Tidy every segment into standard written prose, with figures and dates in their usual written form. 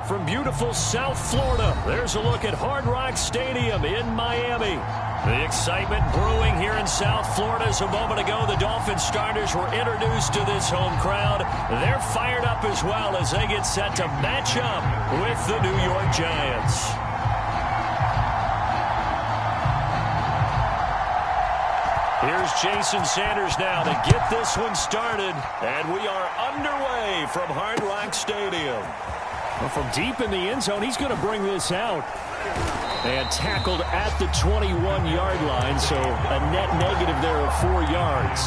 from beautiful South Florida. There's a look at Hard Rock Stadium in Miami. The excitement brewing here in South Florida. As a moment ago, the Dolphins starters were introduced to this home crowd. They're fired up as well as they get set to match up with the New York Giants. Here's Jason Sanders now to get this one started. And we are underway from Hard Rock Stadium. Well, from deep in the end zone, he's going to bring this out. And tackled at the 21-yard line, so a net negative there of 4 yards.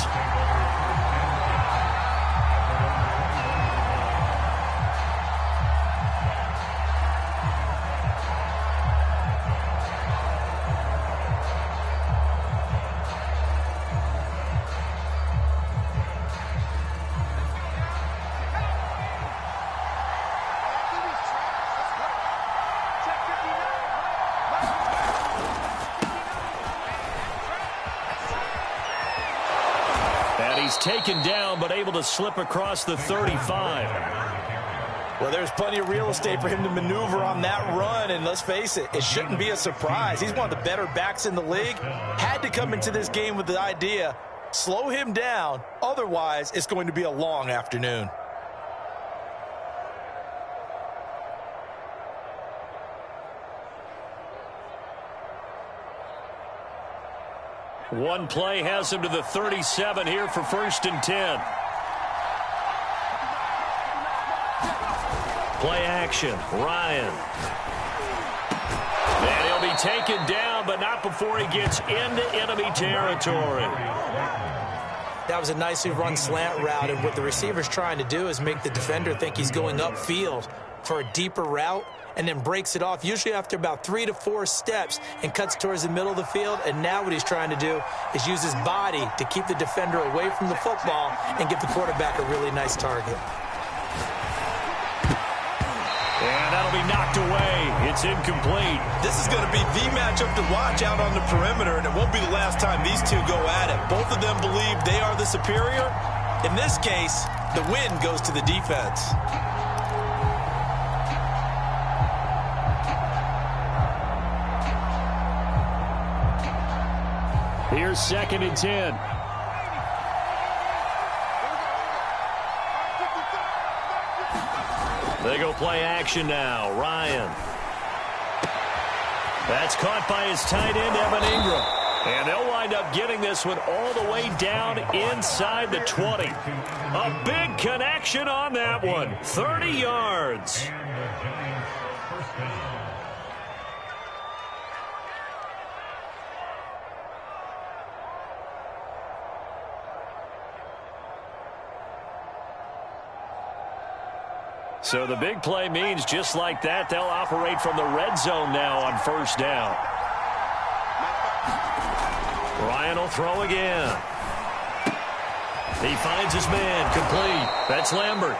He's taken down, but able to slip across the 35. Well, there's plenty of real estate for him to maneuver on that run, and let's face it, it shouldn't be a surprise. He's one of the better backs in the league. Had to come into this game with the idea, slow him down, otherwise it's going to be a long afternoon. One play has him to the 37 here for 1st and 10. Play action, Ryan. And he'll be taken down, but not before he gets into enemy territory. That was a nicely run slant route, and what the receiver's trying to do is make the defender think he's going upfield for a deeper route, and then breaks it off, usually after about 3 to 4 steps, and cuts towards the middle of the field. And now what he's trying to do is use his body to keep the defender away from the football and give the quarterback a really nice target. And that'll be knocked away. It's incomplete. This is going to be the matchup to watch out on the perimeter, and it won't be the last time these two go at it. Both of them believe they are the superior. In this case, the win goes to the defense. Here's 2nd and 10. They go play action now. Ryan. That's caught by his tight end, Evan Ingram. And they'll wind up getting this one all the way down inside the 20. A big connection on that one. 30 yards. So the big play means just like that, they'll operate from the red zone now on 1st down. Ryan will throw again. He finds his man, complete. That's Lambert.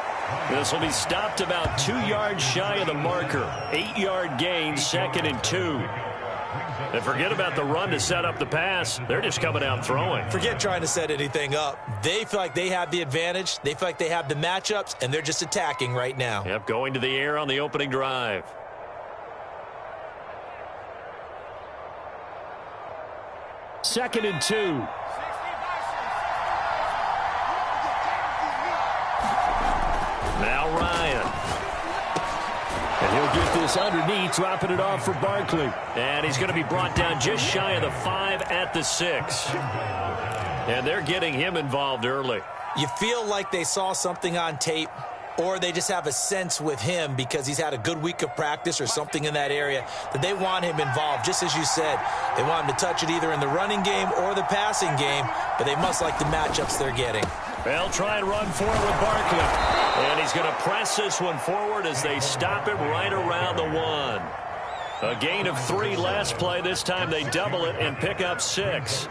This will be stopped about 2 yards shy of the marker. 8-yard gain, 2nd and 2. And forget about the run to set up the pass. They're just coming out throwing. Forget trying to set anything up. They feel like they have the advantage. They feel like they have the matchups, and they're just attacking right now. Yep, going to the air on the opening drive. Second and 2. Now Ryan. And he'll get this underneath, dropping it off for Barkley. And he's going to be brought down just shy of the 5 at the 6. And they're getting him involved early. You feel like they saw something on tape, or they just have a sense with him because he's had a good week of practice or something in that area that they want him involved. Just as you said, they want him to touch it either in the running game or the passing game, but they must like the matchups they're getting. They'll try and run forward with Barkley. And he's going to press this one forward as they stop him right around the 1. A gain of 3 last play. This time they double it and pick up 6.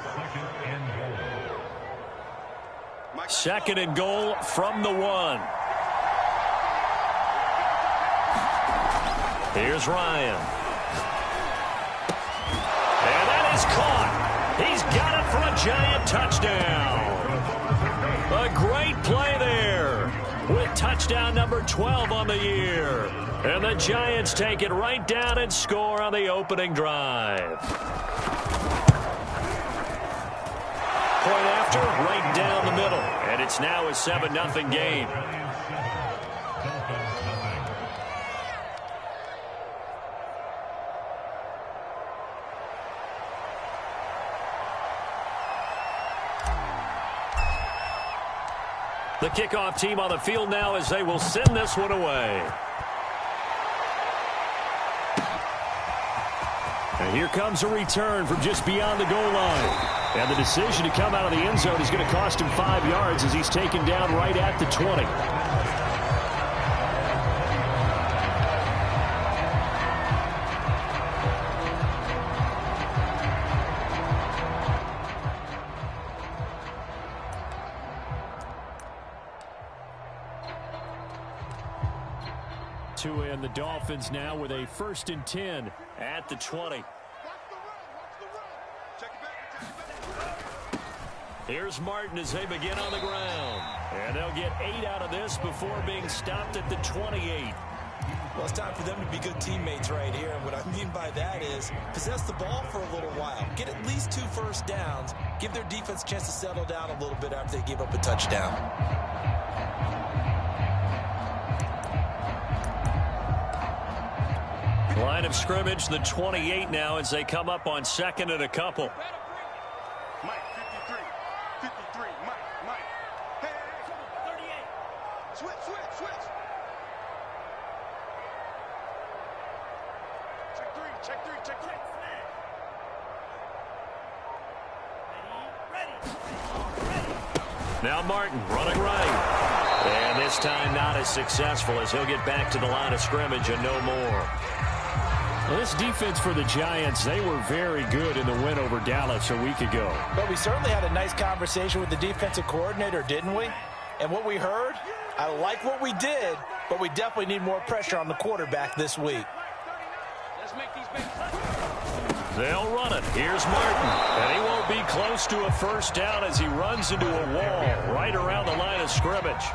2nd and goal from the 1. Here's Ryan. And that is caught. He's got it for a Giant touchdown. A great play there with touchdown number 12 on the year. And the Giants take it right down and score on the opening drive. Point after, right down the middle. And it's now a 7-0 game. The kickoff team on the field now as they will send this one away. And here comes a return from just beyond the goal line. And the decision to come out of the end zone is going to cost him 5 yards as he's taken down right at the 20. 2 and the Dolphins now with a 1st and 10 at the 20. Here's Martin as they begin on the ground. And they'll get 8 out of this before being stopped at the 28. Well, it's time for them to be good teammates right here. And what I mean by that is possess the ball for a little while. Get at least 2 first downs. Give their defense a chance to settle down a little bit after they give up a touchdown. Line of scrimmage, the 28 now as they come up on 2nd and a couple. Mike, 53, Mike. Hey, 38. Switch. Check three. Now Martin running right. And this time not as successful as he'll get back to the line of scrimmage and no more. Well, this defense for the Giants, they were very good in the win over Dallas a week ago. But we certainly had a nice conversation with the defensive coordinator, didn't we? And what we heard, I like what we did, but we definitely need more pressure on the quarterback this week. Let's make these big plays. They'll run it. Here's Martin. And he won't be close to a first down as he runs into a wall right around the line of scrimmage.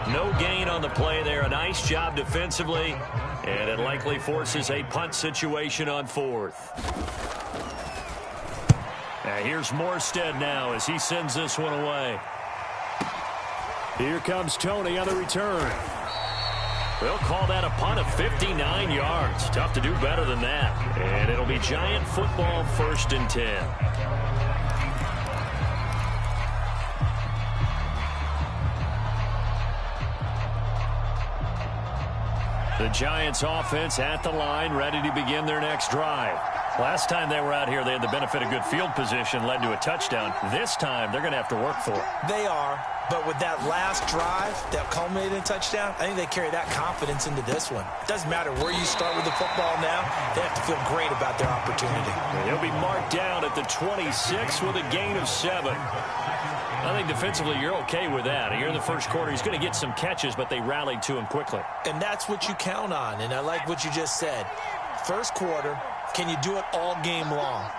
No gain on the play there. A nice job defensively. And it likely forces a punt situation on 4th. And here's Morstead now as he sends this one away. Here comes Tony on the return. They'll call that a punt of 59 yards. Tough to do better than that. And it'll be Giant football 1st and 10. The Giants offense at the line, ready to begin their next drive. Last time they were out here, they had the benefit of good field position, led to a touchdown. This time, they're going to have to work for it. They are, but with that last drive that culminated in a touchdown, I think they carry that confidence into this one. It doesn't matter where you start with the football now. They have to feel great about their opportunity. And he'll be marked down at the 26 with a gain of 7. I think defensively you're okay with that. Here in the first quarter, he's going to get some catches, but they rallied to him quickly. And that's what you count on, and I like what you just said. First quarter, can you do it all game long?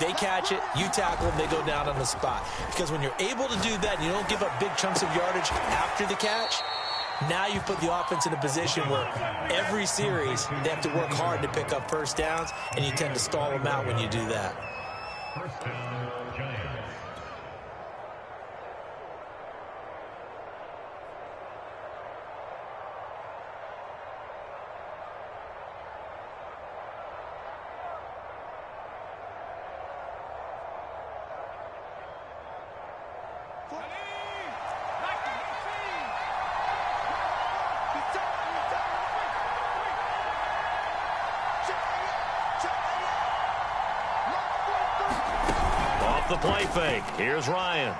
They catch it, you tackle them, they go down on the spot. Because when you're able to do that and you don't give up big chunks of yardage after the catch, now you put the offense in a position where every series they have to work hard to pick up first downs, and you tend to stall them out when you do that. First down, Giants. The play fake. Here's Ryan.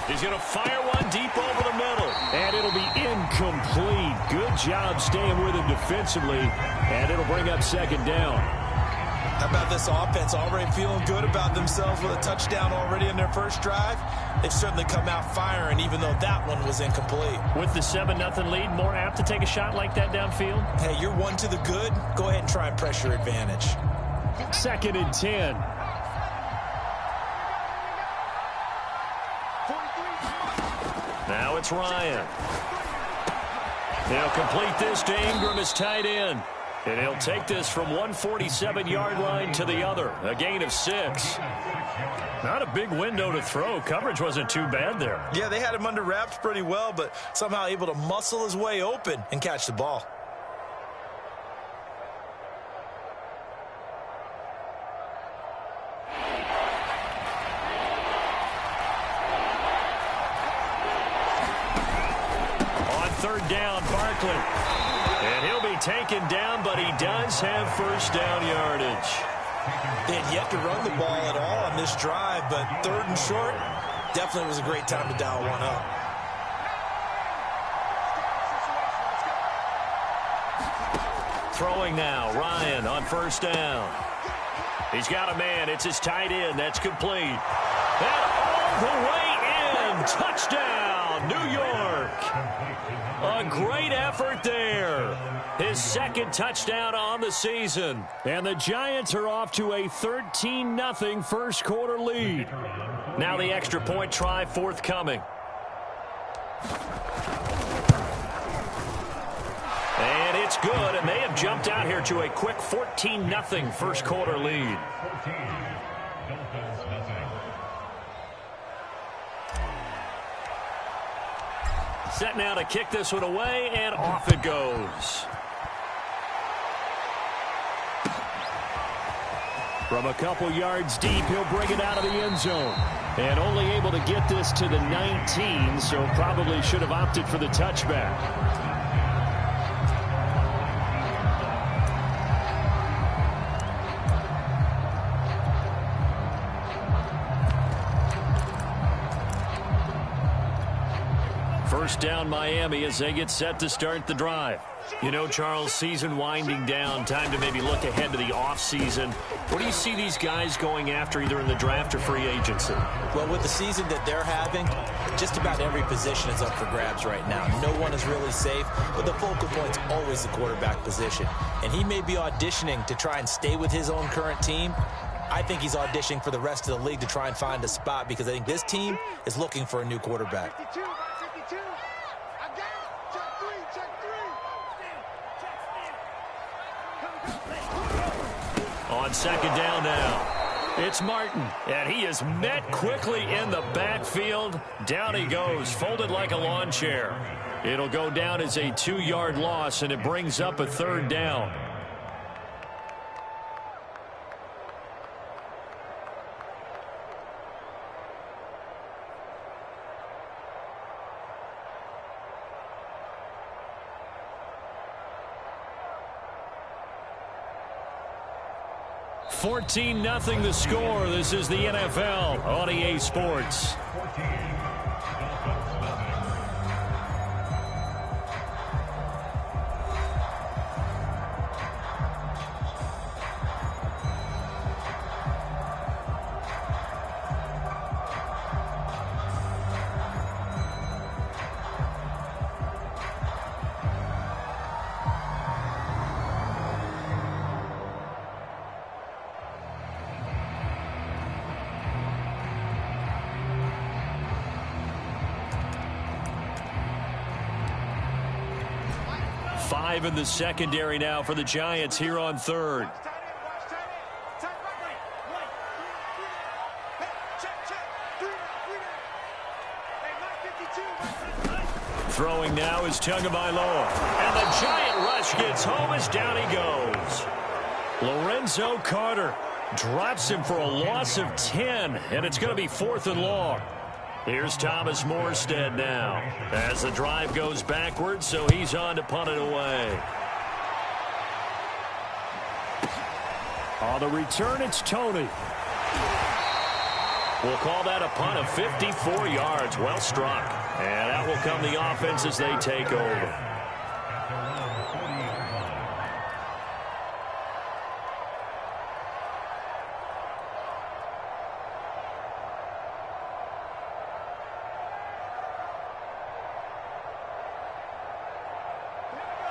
He's going to fire one deep over the middle. And it'll be incomplete. Good job staying with him defensively. And it'll bring up 2nd down. How about this offense already feeling good about themselves with a touchdown already in their first drive? They've certainly come out firing, even though that one was incomplete. With the 7-0 lead, more apt to take a shot like that downfield? Hey, you're one to the good. Go ahead and try and pressure advantage. 2nd and 10. Now it's Ryan. He'll complete this to Ingram as tight end. And he'll take this from 147-yard line to the other. A gain of 6. Not a big window to throw. Coverage wasn't too bad there. Yeah, they had him under wraps pretty well, but somehow able to muscle his way open and catch the ball. On third down, Barkley. And he'll be taken down, but he does have first down yardage. They had yet to run the ball at all on this drive, but third and short, definitely was a great time to dial one up. Throwing now, Ryan on first down. He's got a man. It's his tight end. That's complete. And all the way in. Touchdown, New York. A great effort there. His second touchdown on the season. And the Giants are off to a 13-0 first quarter lead. Now the extra point try forthcoming. And it's good, and they have jumped out here to a quick 14-0 first quarter lead. Set now to kick this one away, and off it goes. From a couple yards deep, he'll bring it out of the end zone. And only able to get this to the 19, so probably should have opted for the touchback. First down, Miami, as they get set to start the drive. You know, Charles, season winding down, time to maybe look ahead to the offseason. What do you see these guys going after either in the draft or free agency? Well, with the season that they're having, just about every position is up for grabs right now. No one is really safe, but the focal point's always the quarterback position. And he may be auditioning to try and stay with his own current team. I think he's auditioning for the rest of the league to try and find a spot because I think this team is looking for a new quarterback. On second down now, it's Martin, and he is met quickly in the backfield. Down he goes, folded like a lawn chair. It'll go down as a 2-yard loss, and it brings up a third down. $14-0 the score. This is the NFL on EA Sports. Five in the secondary now for the Giants here on third. Throwing now is Tagovailoa. And the Giant rush gets home as down he goes. Lorenzo Carter drops him for a loss of 10, and it's going to be 4th and long. Here's Thomas Morstead now as the drive goes backwards, so he's on to punt it away. On the return, it's Tony. We'll call that a punt of 54 yards. Well struck. And that will come the offense as they take over.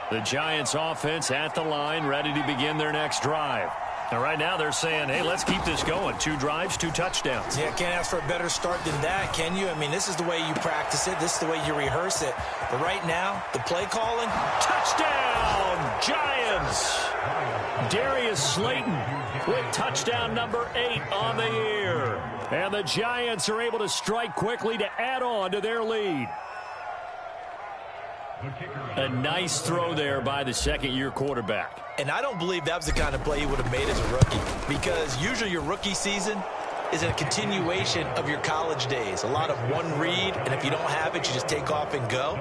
The Giants offense at the line, ready to begin their next drive. And right now they're saying, hey, let's keep this going. 2 drives, 2 touchdowns. Yeah, can't ask for a better start than that, can you? I mean, this is the way you practice it. This is the way you rehearse it. But right now, the play calling. Touchdown, Giants! Darius Slayton with touchdown number 8 on the year. And the Giants are able to strike quickly to add on to their lead. A nice throw there by the second-year quarterback. And I don't believe that was the kind of play he would have made as a rookie, because usually your rookie season is a continuation of your college days. A lot of one read, and if you don't have it, you just take off and go.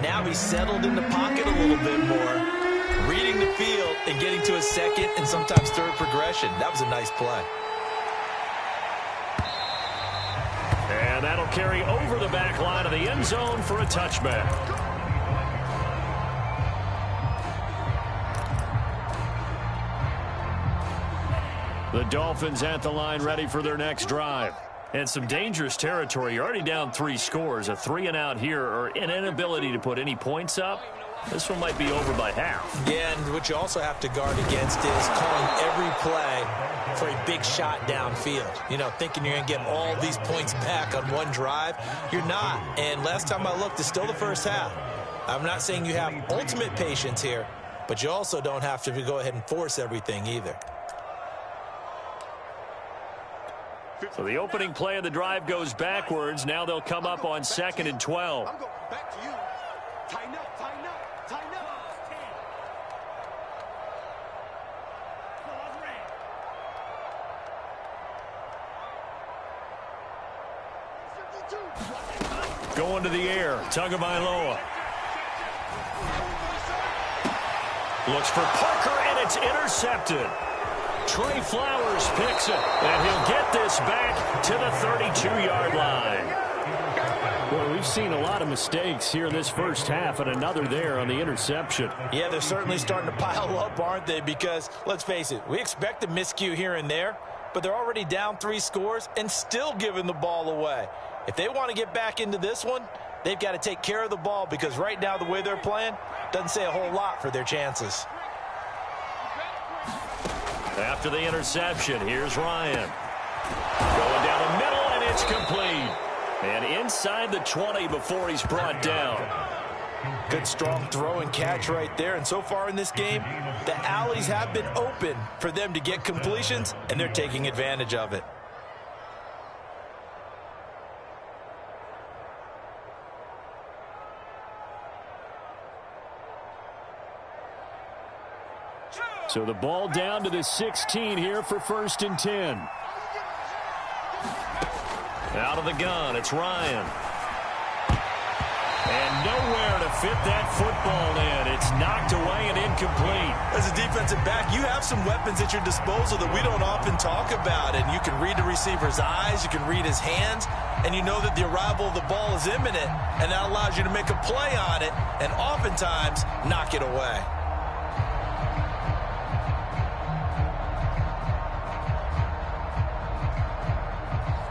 Now he's settled in the pocket a little bit more, reading the field and getting to a second and sometimes third progression. That was a nice play. And that'll carry over the back line of the end zone for a touchback. The Dolphins at the line ready for their next drive. And some dangerous territory. You're already down 3 scores. A 3-and-out here, or an inability to put any points up. This one might be over by half. Yeah, and what you also have to guard against is calling every play for a big shot downfield. You know, thinking you're going to get all these points back on one drive. You're not. And last time I looked, it's still the first half. I'm not saying you have ultimate patience here, but you also don't have to go ahead and force everything either. So the opening play of the drive goes backwards. Now they'll come up on 2nd and 12. I'm going back to you. Tighten up, tighten up, tighten up. 10. Pause red. Going to the air. Tagovailoa. Looks for Parker, and it's intercepted. Trey Flowers picks it, and he'll get this back to the 32-yard line. Well, we've seen a lot of mistakes here in this first half, and another there on the interception. Yeah, they're certainly starting to pile up, aren't they? Because, let's face it, we expect a miscue here and there, but they're already down 3 scores and still giving the ball away. If they want to get back into this one, they've got to take care of the ball, because right now the way they're playing doesn't say a whole lot for their chances. After the interception, here's Ryan. Going down the middle, and it's complete. And inside the 20 before he's brought down. Good strong throw and catch right there. And so far in this game, the alleys have been open for them to get completions, and they're taking advantage of it. So the ball down to the 16 here for 1st and 10. Out of the gun, it's Ryan. And nowhere to fit that football in. It's knocked away and incomplete. As a defensive back, you have some weapons at your disposal that we don't often talk about. And you can read the receiver's eyes, you can read his hands, and you know that the arrival of the ball is imminent. And that allows you to make a play on it and oftentimes knock it away.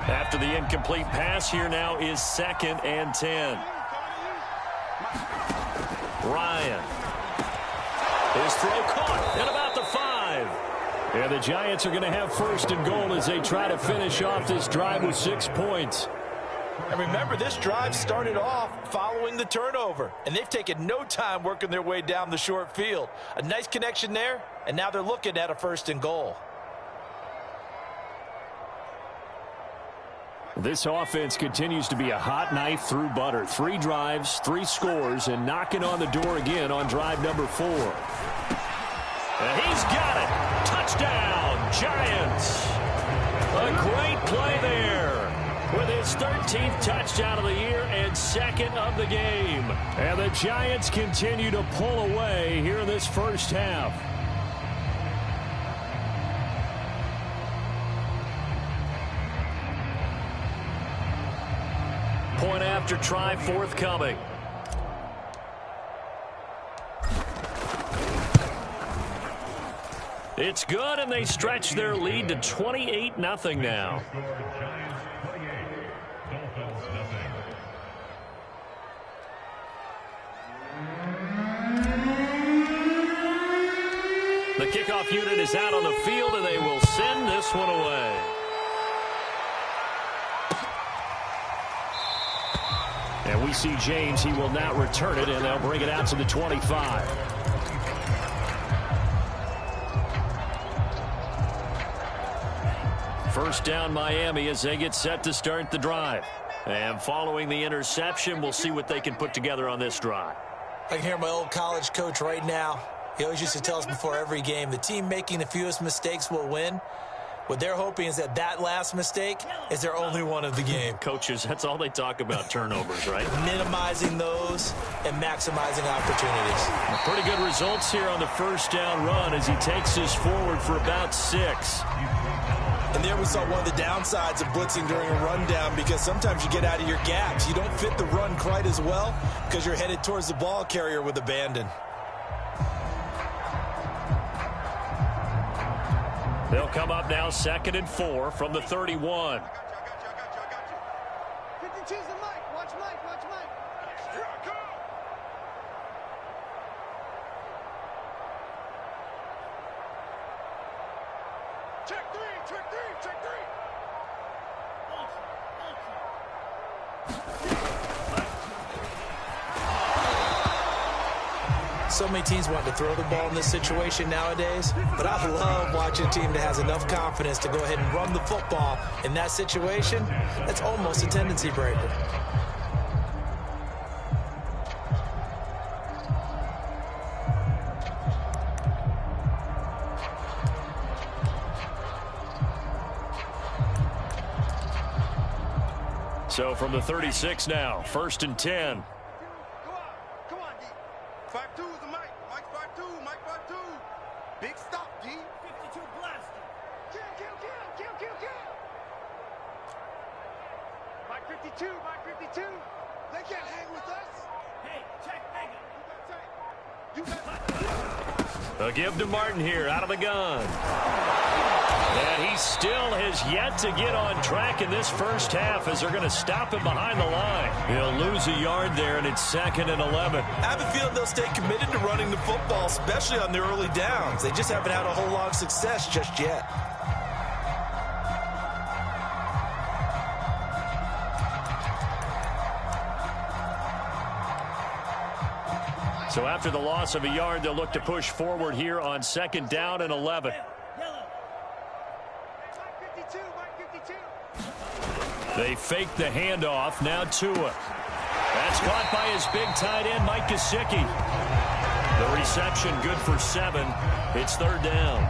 After the incomplete pass, here now is 2nd and 10. Ryan. His throw caught at about the 5. And the Giants are going to have 1st and goal as they try to finish off this drive with 6 points. And remember, this drive started off following the turnover, and they've taken no time working their way down the short field. A nice connection there, and now they're looking at a 1st and goal. This offense continues to be a hot knife through butter. 3 drives, 3 scores, and knocking on the door again on drive number 4. And he's got it. Touchdown, Giants. A great play there with his 13th touchdown of the year and 2nd of the game. And the Giants continue to pull away here in this first half. Point after try forthcoming. It's good, and they stretch their lead to 28-0 now. The kickoff unit is out on the field, and they will send this one away. And we see James. He will not return it, and they'll bring it out to the 25. First down, Miami, as they get set to start the drive. And following the interception, we'll see what they can put together on this drive. I can hear my old college coach right now. He always used to tell us before every game, the team making the fewest mistakes will win. What they're hoping is that that last mistake is their only one of the game. Coaches, that's all they talk about, turnovers, right? Minimizing those and maximizing opportunities. Pretty good results here on the first down run as he takes this forward for about 6. And there we saw one of the downsides of blitzing during a rundown, because sometimes you get out of your gaps. You don't fit the run quite as well because you're headed towards the ball carrier with abandon. They'll come up now 2nd and 4 from the 31. 52's the Mike. Watch Mike. Watch Mike. Here I come. Check 3. Check 3. Check 3. So many teams want to throw the ball in this situation nowadays, but I love watching a team that has enough confidence to go ahead and run the football in that situation. That's almost a tendency breaker. So from the 36 now, 1st and 10. Come on, D. 5-2 is the Mike. Mike 5-2. Mike 5-2. Big stop, D. 52 blaster. Kill. Mike 52. Mike 52. They can't hang with us. Hey, check Megan. You got A give to Martin here out of the gun. And he still has yet to get on track in this first half as they're going to stop him behind the line. He'll lose a yard there, and it's 2nd and 11. I have a feeling they'll stay committed to running the football, especially on their early downs. They just haven't had a whole lot of success just yet. So after the loss of a yard, they'll look to push forward here on 2nd down and 11. They fake the handoff. Now Tua. That's caught by his big tight end, Mike Gesicki. The reception good for 7. It's 3rd down.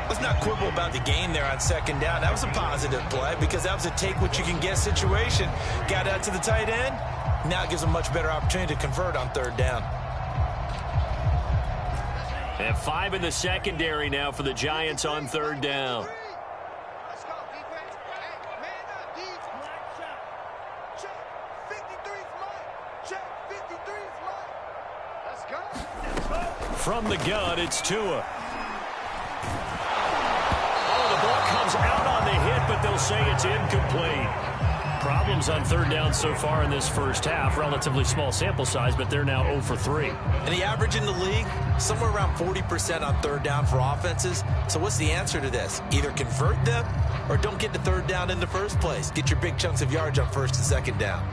Let's not quibble about the gain there on 2nd down. That was a positive play because that was a take-what-you-can-get situation. Got out to the tight end. Now it gives them much better opportunity to convert on 3rd down. And 5 in the secondary now for the Giants on 3rd down. Let's go, defense. Hey, man up, D. Black shot. Check. 53's Mike. Check. 53's Mike. Let's go. From the gun, it's Tua. Oh, the ball comes out on the hit, but they'll say it's incomplete. Problems on 3rd down so far in this first half. Relatively small sample size, but they're now 0 for 3. And the average in the league, somewhere around 40% on 3rd down for offenses. So what's the answer to this? Either convert them or don't get to 3rd down in the first place. Get your big chunks of yards on 1st and 2nd down.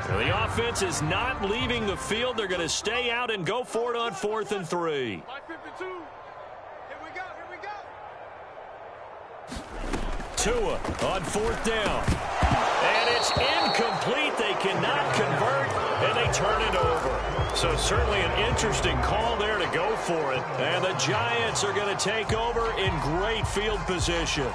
Well, the offense is not leaving the field. They're going to stay out and go for it on 4th and 3. Mike 52. Here we go. Tua on 4th down. And it's incomplete. They cannot convert, and they turn it over. So certainly an interesting call there to go for it. And the Giants are going to take over in great field position.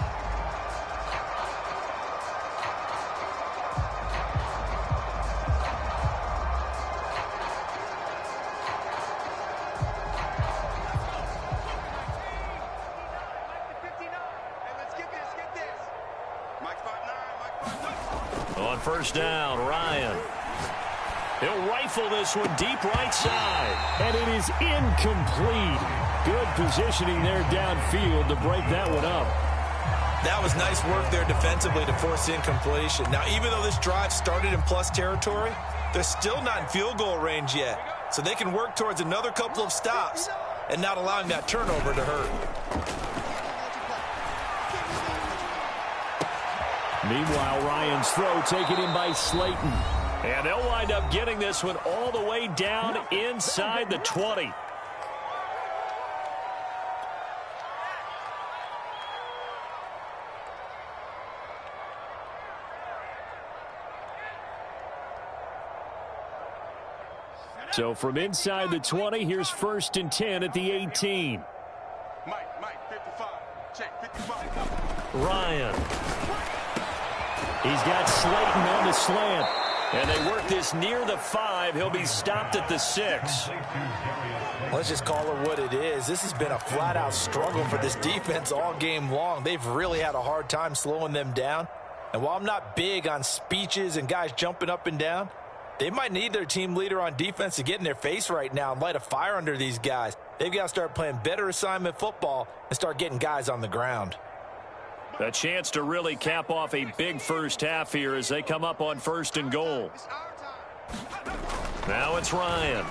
On 1st down, Ryan. He'll rifle this one deep right side. And it is incomplete. Good positioning there downfield to break that one up. That was nice work there defensively to force incompletion. Now, even though this drive started in plus territory, They're still not in field goal range yet, so they can work towards another couple of stops and not allowing that turnover to hurt. Meanwhile, Ryan's throw taken in by Slayton. And they'll wind up getting this one all the way down inside the 20. So from inside the 20, here's 1st and 10 at the 18. Mike, 55. Check, 55. Ryan. He's got Slayton on the slant. And they work this near the 5. He'll be stopped at the 6. Let's just call it what it is. This has been a flat-out struggle for this defense all game long. They've really had a hard time slowing them down. And while I'm not big on speeches and guys jumping up and down, they might need their team leader on defense to get in their face right now and light a fire under these guys. They've got to start playing better assignment football and start getting guys on the ground. A chance to really cap off a big first half here as they come up on 1st and goal. Now it's Ryan.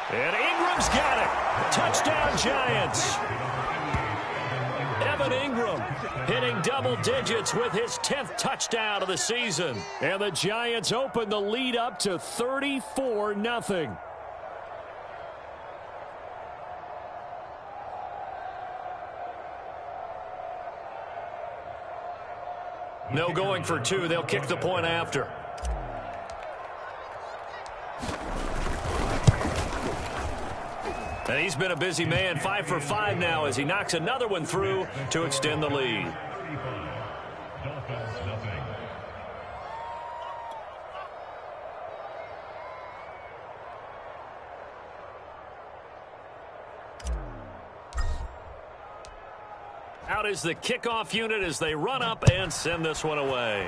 And Ingram's got it. Touchdown, Giants. Evan Ingram hitting double digits with his 10th touchdown of the season. And the Giants open the lead up to 34-0. No going for 2. They'll kick the point after. And he's been a busy man, 5 for 5 now as he knocks another one through to extend the lead. Out is the kickoff unit as they run up and send this one away.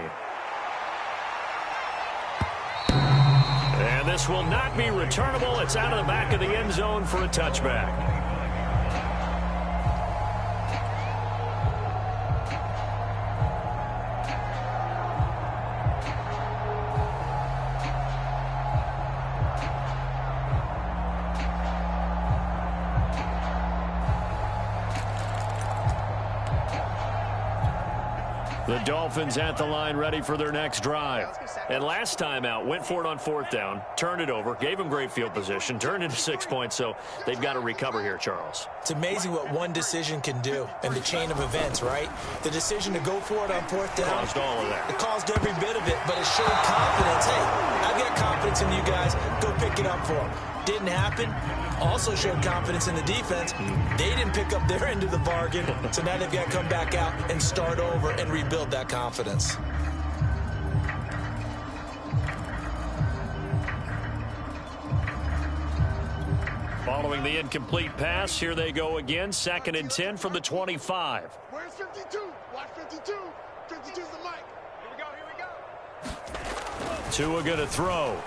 And this will not be returnable. It's out of the back of the end zone for a touchback. The Dolphins at the line ready for their next drive. And last time out, went for it on 4th down, turned it over, gave them great field position, turned into 6 points, so they've got to recover here, Charles. It's amazing what one decision can do in the chain of events, right? The decision to go for it on 4th down. Caused all of that. It caused every bit of it, but it showed confidence. Hey, I've got confidence in you guys. Go pick it up for them. Didn't happen. Also showed confidence in the defense. They didn't pick up their end of the bargain, so now they've got to come back out and start over and rebuild that confidence. Following the incomplete pass, here they go again. 2nd and 10 from the 25. Where's 52? Watch 52. 52's the mic. Here we go. Tua going to throw.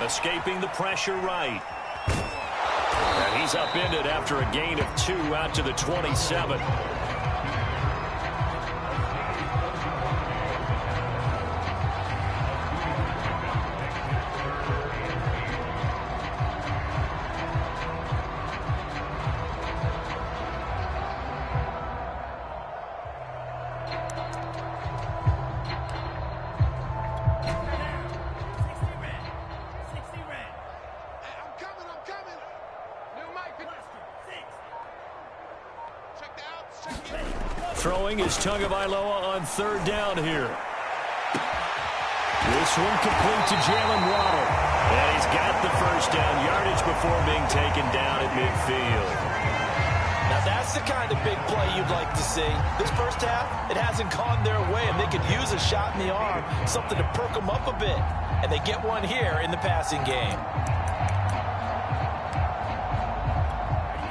Escaping the pressure right. And he's upended after a gain of 2 out to the 27. Throwing is Tagovailoa on 3rd down here. This one complete to Jalen Waddle. And he's got the 1st down yardage before being taken down at midfield. Now that's the kind of big play you'd like to see. This first half, it hasn't gone their way, and they could use a shot in the arm, something to perk them up a bit. And they get one here in the passing game.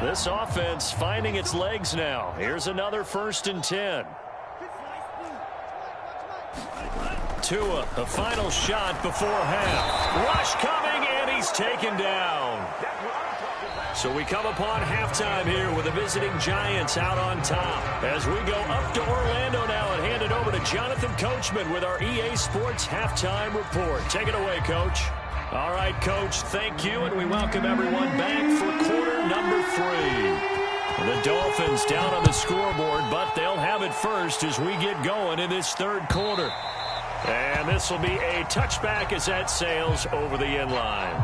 This offense finding its legs now. Here's another 1st and 10. Tua, the final shot before half. Rush coming, and he's taken down. So we come upon halftime here with the visiting Giants out on top. As we go up to Orlando now and hand it over to Jonathan Coachman with our EA Sports Halftime Report. Take it away, Coach. All right, Coach, thank you, and we welcome everyone back for quarter number 3. The Dolphins down on the scoreboard, but they'll have it first as we get going in this third quarter. And this will be a touchback as that sails over the end line.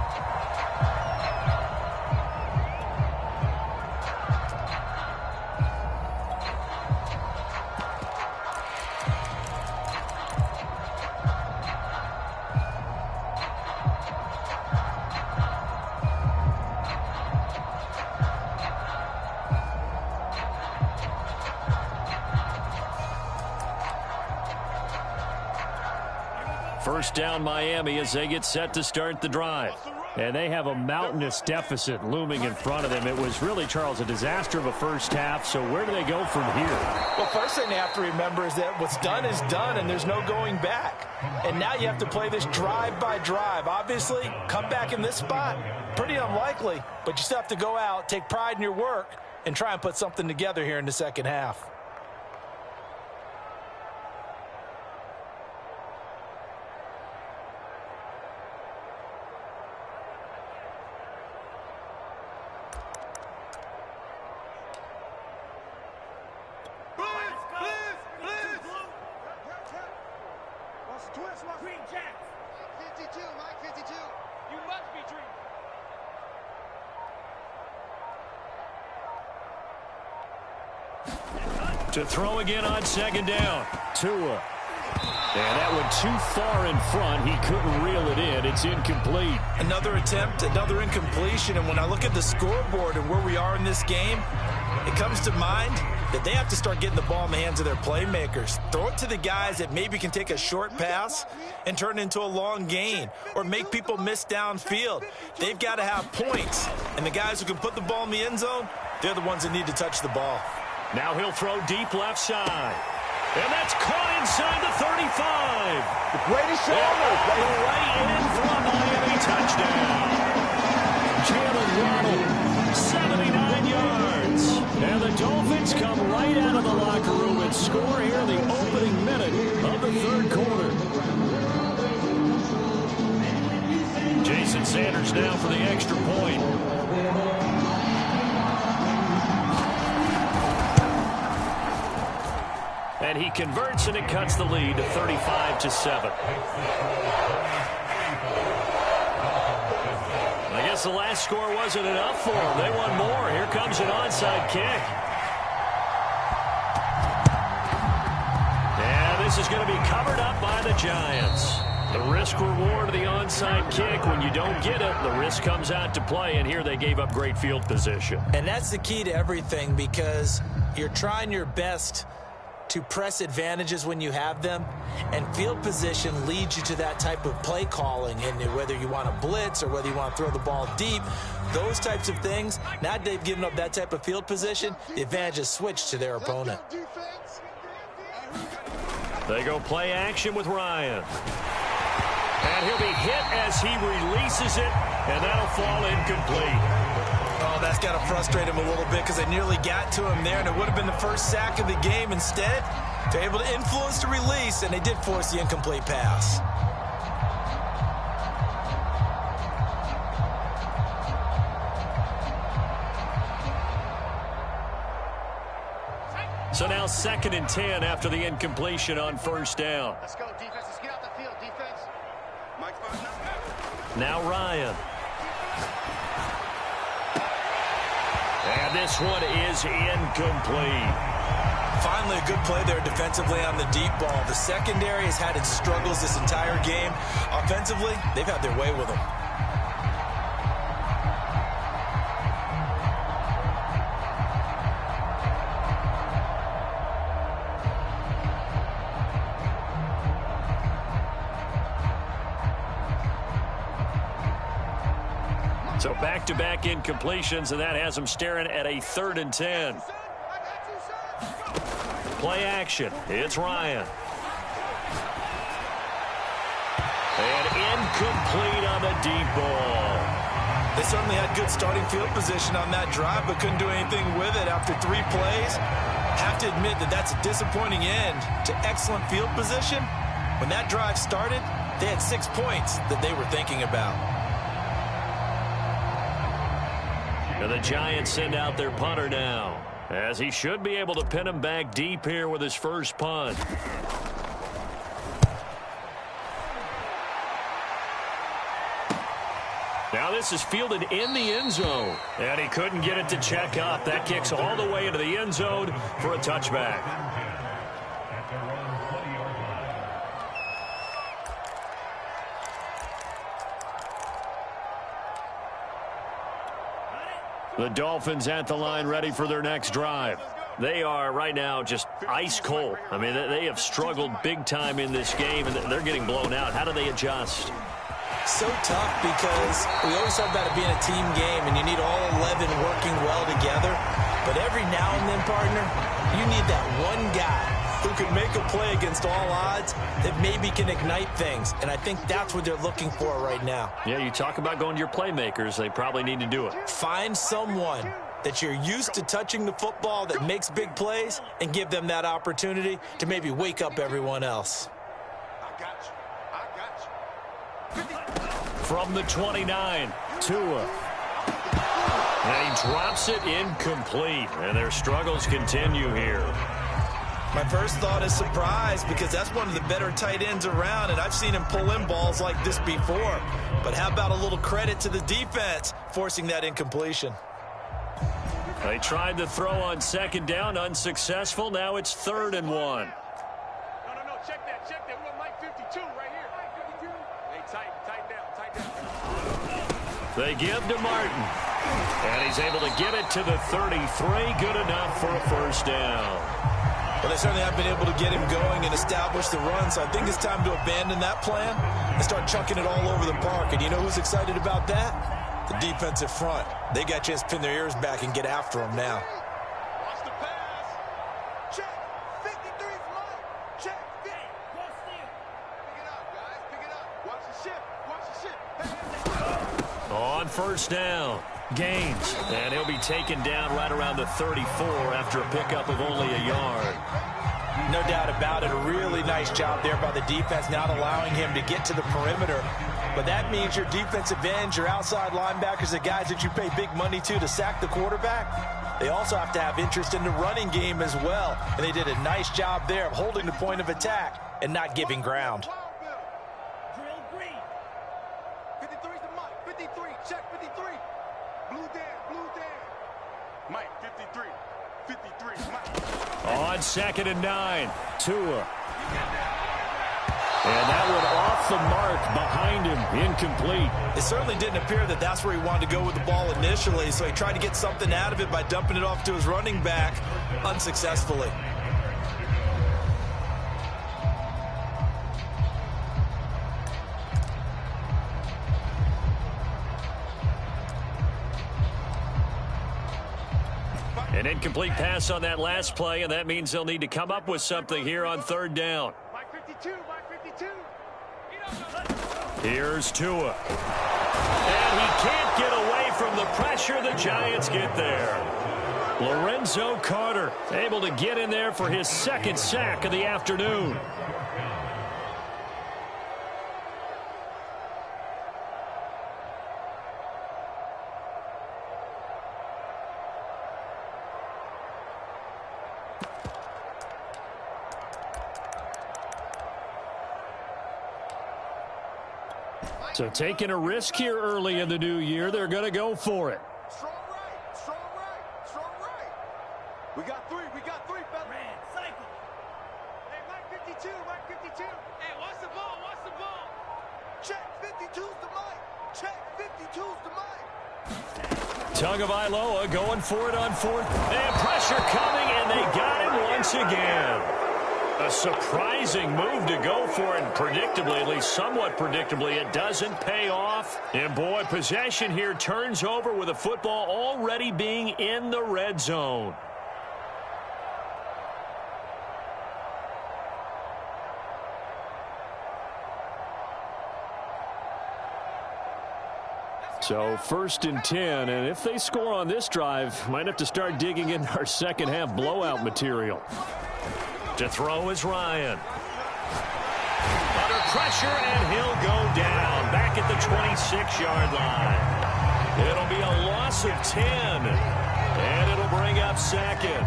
First down Miami as they get set to start the drive. And they have a mountainous deficit looming in front of them. It was really, Charles, a disaster of a first half. So where do they go from here? Well, first thing they have to remember is that what's done is done, and there's no going back. And now you have to play this drive by drive. Obviously, come back in this spot, pretty unlikely. But you still have to go out, take pride in your work, and try and put something together here in the second half. Green Jacks. Mike 52, Mike 52. You must be dreaming. To throw again on second down. Tua. And that one too far in front. He couldn't reel it in. It's incomplete. Another attempt, another incompletion. And when I look at the scoreboard and where we are in this game, it comes to mind that they have to start getting the ball in the hands of their playmakers. Throw it to the guys that maybe can take a short pass and turn it into a long gain or make people miss downfield. They've got to have points. And the guys who can put the ball in the end zone, they're the ones that need to touch the ball. Now he'll throw deep left side. And that's caught inside the 35. The greatest show on earth. Right in for a Miami touchdown. Jalen Waddle, 79 yards. And the Dolphins come right out of the locker room and score here in the opening minute of the third quarter. Jason Sanders now for the extra point. And he converts, and it cuts the lead to 35-7. I guess the last score wasn't enough for them. They want more. Here comes an onside kick. And this is going to be covered up by the Giants. The risk-reward of the onside kick, when you don't get it, the risk comes out to play, and here they gave up great field position. And that's the key to everything, because you're trying your best to press advantages when you have them, and field position leads you to that type of play calling. And whether you want to blitz or whether you want to throw the ball deep, those types of things, now that they've given up that type of field position, the advantage is switched to their opponent. They go play action with Ryan. And he'll be hit as he releases it, and that'll fall incomplete. Oh, that's got to frustrate him a little bit because they nearly got to him there, and it would have been the first sack of the game. Instead, they're able to influence the release, and they did force the incomplete pass. So now 2nd and 10 after the incompletion on first down. Let's go, defense. Let's get out the field, defense. Mike's fine Now Ryan. And this one is incomplete. Finally, a good play there defensively on the deep ball. The secondary has had its struggles this entire game. Offensively, they've had their way with them. So back-to-back incompletions, and that has them staring at a 3rd and 10. Play action. It's Ryan. And incomplete on the deep ball. They certainly had good starting field position on that drive, but couldn't do anything with it after 3 plays. Have to admit that that's a disappointing end to excellent field position. When that drive started, they had 6 points that they were thinking about. And the Giants send out their punter now, as he should be able to pin him back deep here with his first punt. Now this is fielded in the end zone, and he couldn't get it to check up. That kicks all the way into the end zone for a touchback. The Dolphins at the line ready for their next drive. They are right now just ice cold. I mean, they have struggled big time in this game, and they're getting blown out. How do they adjust? So tough because we always talk about it being a team game, and you need all 11 working well together. But every now and then, partner, you need that one guy who can make a play against all odds that maybe can ignite things. And I think that's what they're looking for right now. Yeah, you talk about going to your playmakers. They probably need to do it. Find someone that you're used to touching the football that makes big plays and give them that opportunity to maybe wake up everyone else. I got you. I got you. From the 29, Tua. And he drops it incomplete. And their struggles continue here. My first thought is surprise because that's one of the better tight ends around, and I've seen him pull in balls like this before. But how about a little credit to the defense forcing that incompletion? They tried to throw on second down, unsuccessful. Now it's 3rd and 1. No, check that. We got Mike 52 right here. Mike 52. Hey, tighten down. They give to Martin. And he's able to get it to the 33. Good enough for a first down. Well, they certainly have been able to get him going and establish the run, so I think it's time to abandon that plan and start chucking it all over the park. And you know who's excited about that? The defensive front. They got a chance to pin their ears back and get after him now. Watch the pass. Check. 53 flight. Check. Pick it up, guys. Pick it up. Watch the shift. On first down, Gaines. And he'll be taken down right around the 34 after a pickup of only a yard. No doubt about it. A really nice job there by the defense, not allowing him to get to the perimeter. But that means your defensive ends, your outside linebackers, the guys that you pay big money to sack the quarterback, they also have to have interest in the running game as well. And they did a nice job there of holding the point of attack and not giving ground. Drill green. 53's the Mike. 53. Check 53. Blue Dan. Mike, 53. 53, Mike. On 2nd and 9, Tua. And that one off the mark behind him, incomplete. It certainly didn't appear that that's where he wanted to go with the ball initially, so he tried to get something out of it by dumping it off to his running back unsuccessfully. An incomplete pass on that last play, and that means they'll need to come up with something here on 3rd down. Mike 52. Here's Tua. And he can't get away from the pressure the Giants get there. Lorenzo Carter able to get in there for his 2nd sack of the afternoon. So taking a risk here early in the new year, they're going to go for it. Strong right. We got three, fella. Man, cycle. Hey, Mike 52. Hey, watch the ball. Check 52's the Mike. Check 52's the Mike. Tagovailoa going for it on 4th. And pressure coming, and they got him once again. A surprising move to go for it, and predictably, at least somewhat predictably, it doesn't pay off. And boy, possession here turns over with the football already being in the red zone. So 1st and 10, and if they score on this drive, might have to start digging in our second half blowout material. To throw is Ryan. Under pressure, and he'll go down back at the 26-yard line. It'll be a loss of 10, and it'll bring up second.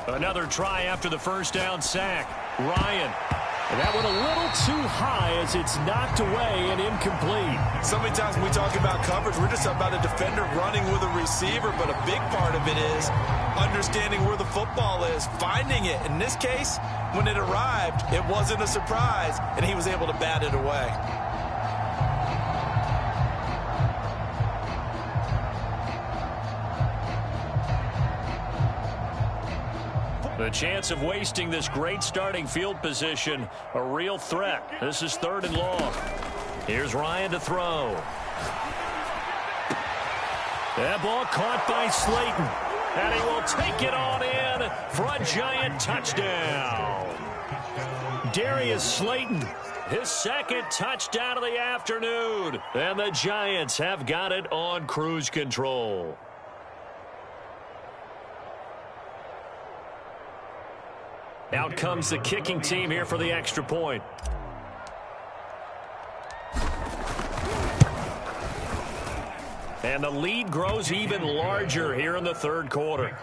Another try after the first down sack. Ryan. And that one a little too high as it's knocked away and incomplete. So many times when we talk about coverage, we're just about a defender running with a receiver, but a big part of it is understanding where the football is, finding it. In this case, when it arrived, it wasn't a surprise, and he was able to bat it away. The chance of wasting this great starting field position, a real threat. This is 3rd and long. Here's Ryan to throw. That ball caught by Slayton. And he will take it on in for a giant touchdown. Darius Slayton, his 2nd touchdown of the afternoon. And the Giants have got it on cruise control. Out comes the kicking team here for the extra point. And the lead grows even larger here in the 3rd quarter.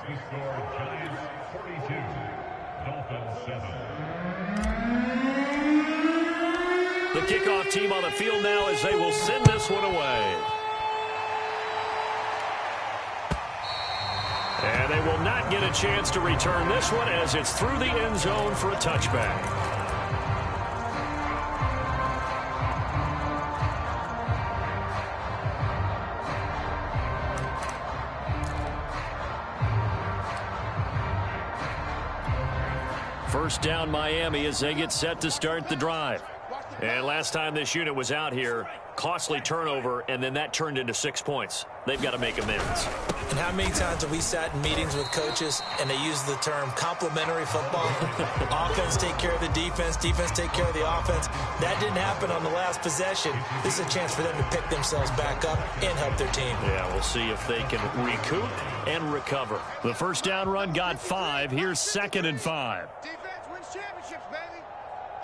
The kickoff team on the field now as they will send this one away. And they will not get a chance to return this one as it's through the end zone for a touchback. First down Miami as they get set to start the drive. And last time this unit was out here, costly turnover, and then that turned into 6 points. They've got to make amends. And how many times have we sat in meetings with coaches and they use the term complementary football? Offense take care of the defense, defense take care of the offense. That didn't happen on the last possession. This is a chance for them to pick themselves back up and help their team. Yeah, we'll see if they can recoup and recover. The first down run got 5. Here's 2nd and 5. Defense wins championships, baby.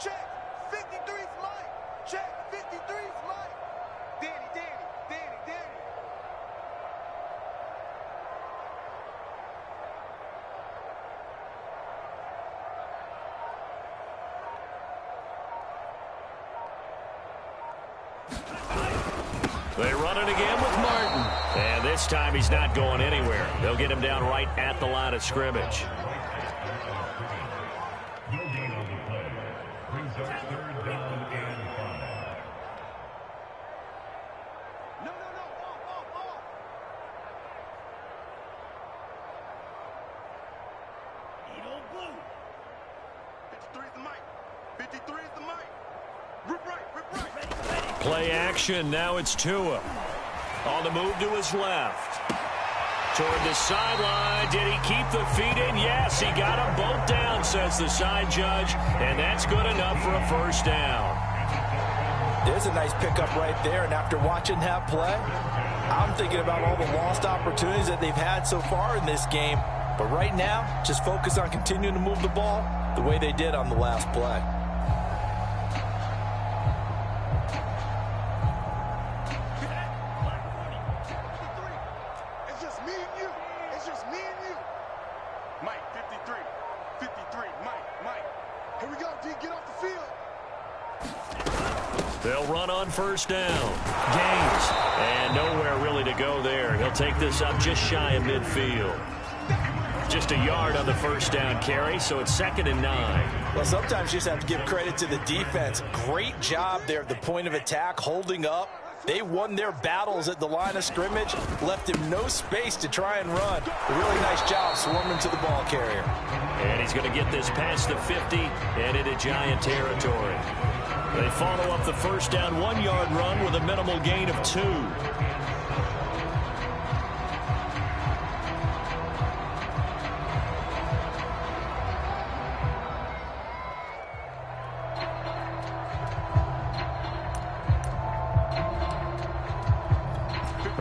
Check. 53's Mike. Check. 53's Mike. Danny. They run it again with Martin. And this time he's not going anywhere. They'll get him down right at the line of scrimmage. Play action. Now it's Tua. On the move to his left. Toward the sideline. Did he keep the feet in? Yes, he got them both down, says the side judge. And that's good enough for a first down. There's a nice pickup right there. And after watching that play, I'm thinking about all the lost opportunities that they've had so far in this game. But right now, just focus on continuing to move the ball the way they did on the last play. They'll run on first down. Gains. And nowhere really to go there. He'll take this up just shy of midfield. Just a yard on the first down carry, so it's 2nd and 9. Well, sometimes you just have to give credit to the defense. Great job there at the point of attack, holding up, They won their battles at the line of scrimmage, left him no space to try and run. A really nice job swarming to the ball carrier. And he's going to get this past the 50 and into Giant territory. They follow up the first down 1-yard run with a minimal gain of 2.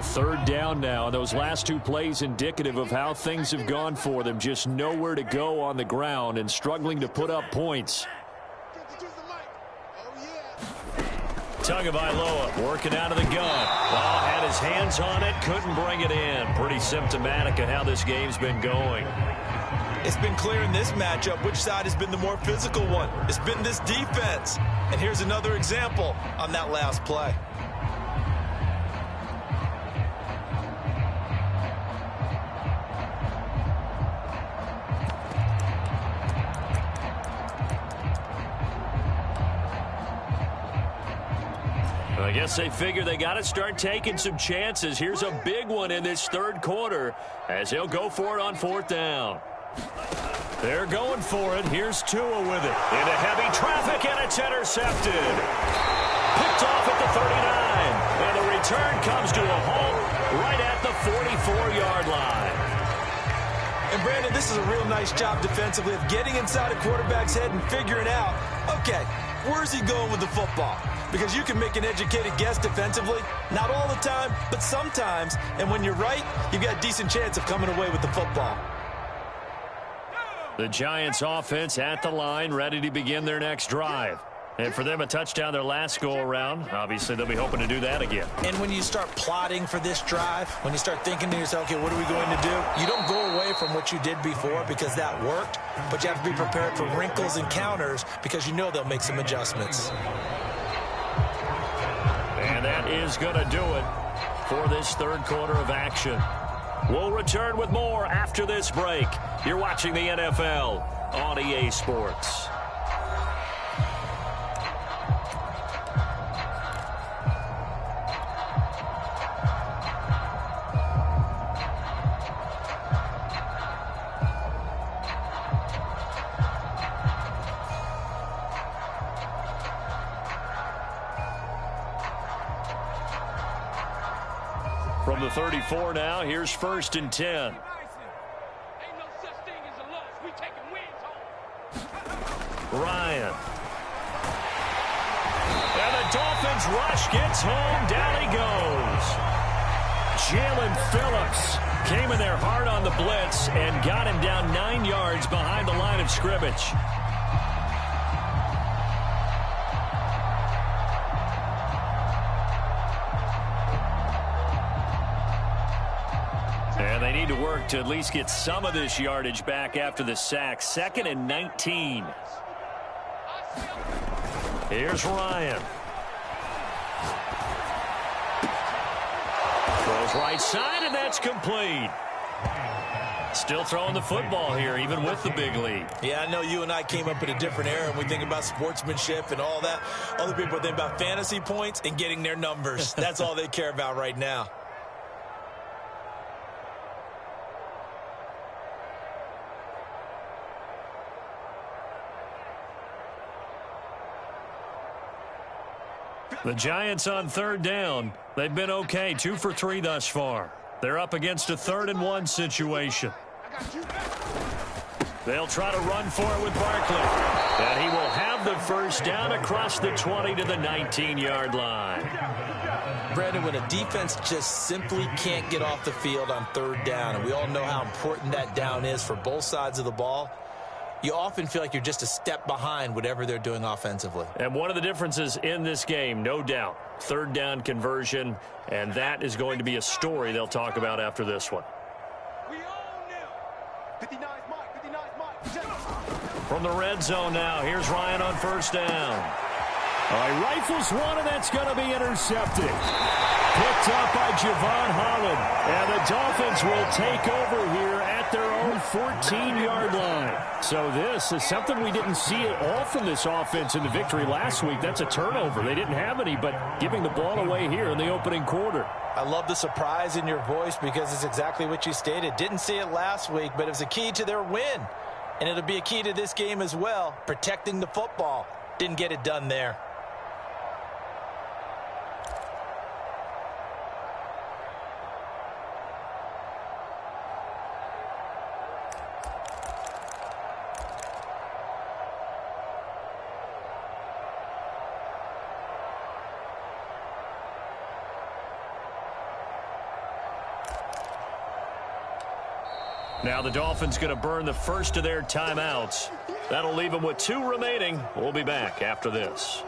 Third down now. Those last 2 plays indicative of how things have gone for them. Just nowhere to go on the ground and struggling to put up points. Tagovailoa working out of the gun. Ball had his hands on it, couldn't bring it in. Pretty symptomatic of how this game's been going. It's been clear in this matchup which side has been the more physical one. It's been this defense. And here's another example on that last play. I guess they figure they got to start taking some chances. Here's a big one in this third quarter as he'll go for it on 4th down. They're going for it. Here's Tua with it. Into heavy traffic, and it's intercepted. Picked off at the 39. And the return comes to a halt right at the 44-yard line. And Brandon, this is a real nice job defensively of getting inside a quarterback's head and figuring out, okay, where's he going with the football? Because you can make an educated guess defensively. Not all the time, but sometimes. And when you're right, you've got a decent chance of coming away with the football. The Giants offense at the line, ready to begin their next drive. And for them, a touchdown their last go-around. Obviously, they'll be hoping to do that again. And when you start plotting for this drive, when you start thinking to yourself, okay, what are we going to do? You don't go away from what you did before because that worked, but you have to be prepared for wrinkles and counters because you know they'll make some adjustments. And that is going to do it for this third quarter of action. We'll return with more after this break. You're watching the NFL on EA Sports. From the 34 now, here's 1st and 10. Ain't no such thing as a loss. We taking wins home. Ryan. And the Dolphins rush gets home. Down he goes. Jalen Phillips came in there hard on the blitz and got him down 9 yards behind the line of scrimmage. And they need to work to at least get some of this yardage back after the sack. 2nd and 19. Here's Ryan. Throws right side, and that's complete. Still throwing the football here, even with the big lead. Yeah, I know you and I came up in a different era, and we think about sportsmanship and all that. Other people think about fantasy points and getting their numbers. That's all they care about right now. The Giants on 3rd down. They've been okay, 2 for 3 thus far. They're up against a 3rd and 1 situation. They'll try to run for it with Barkley. And he will have the first down across the 20 to the 19-yard line. Brandon, when a defense just simply can't get off the field on 3rd down, and we all know how important that down is for both sides of the ball, you often feel like you're just a step behind whatever they're doing offensively. And one of the differences in this game, no doubt, 3rd down conversion, and that is going to be a story they'll talk about after this one. We own them. 59's Mike. From the red zone now, here's Ryan on 1st down. All right, rifles one, and that's going to be intercepted. Picked up by Javon Holland. And the Dolphins will take over here at their own 14-yard line. So this is something we didn't see at all from this offense in the victory last week. That's a turnover. They didn't have any, but giving the ball away here in the opening quarter. I love the surprise in your voice because it's exactly what you stated. Didn't see it last week, but it was a key to their win. And it'll be a key to this game as well, protecting the football. Didn't get it done there. Now the Dolphins going to burn the first of their timeouts. That'll leave them with 2 remaining. We'll be back after this.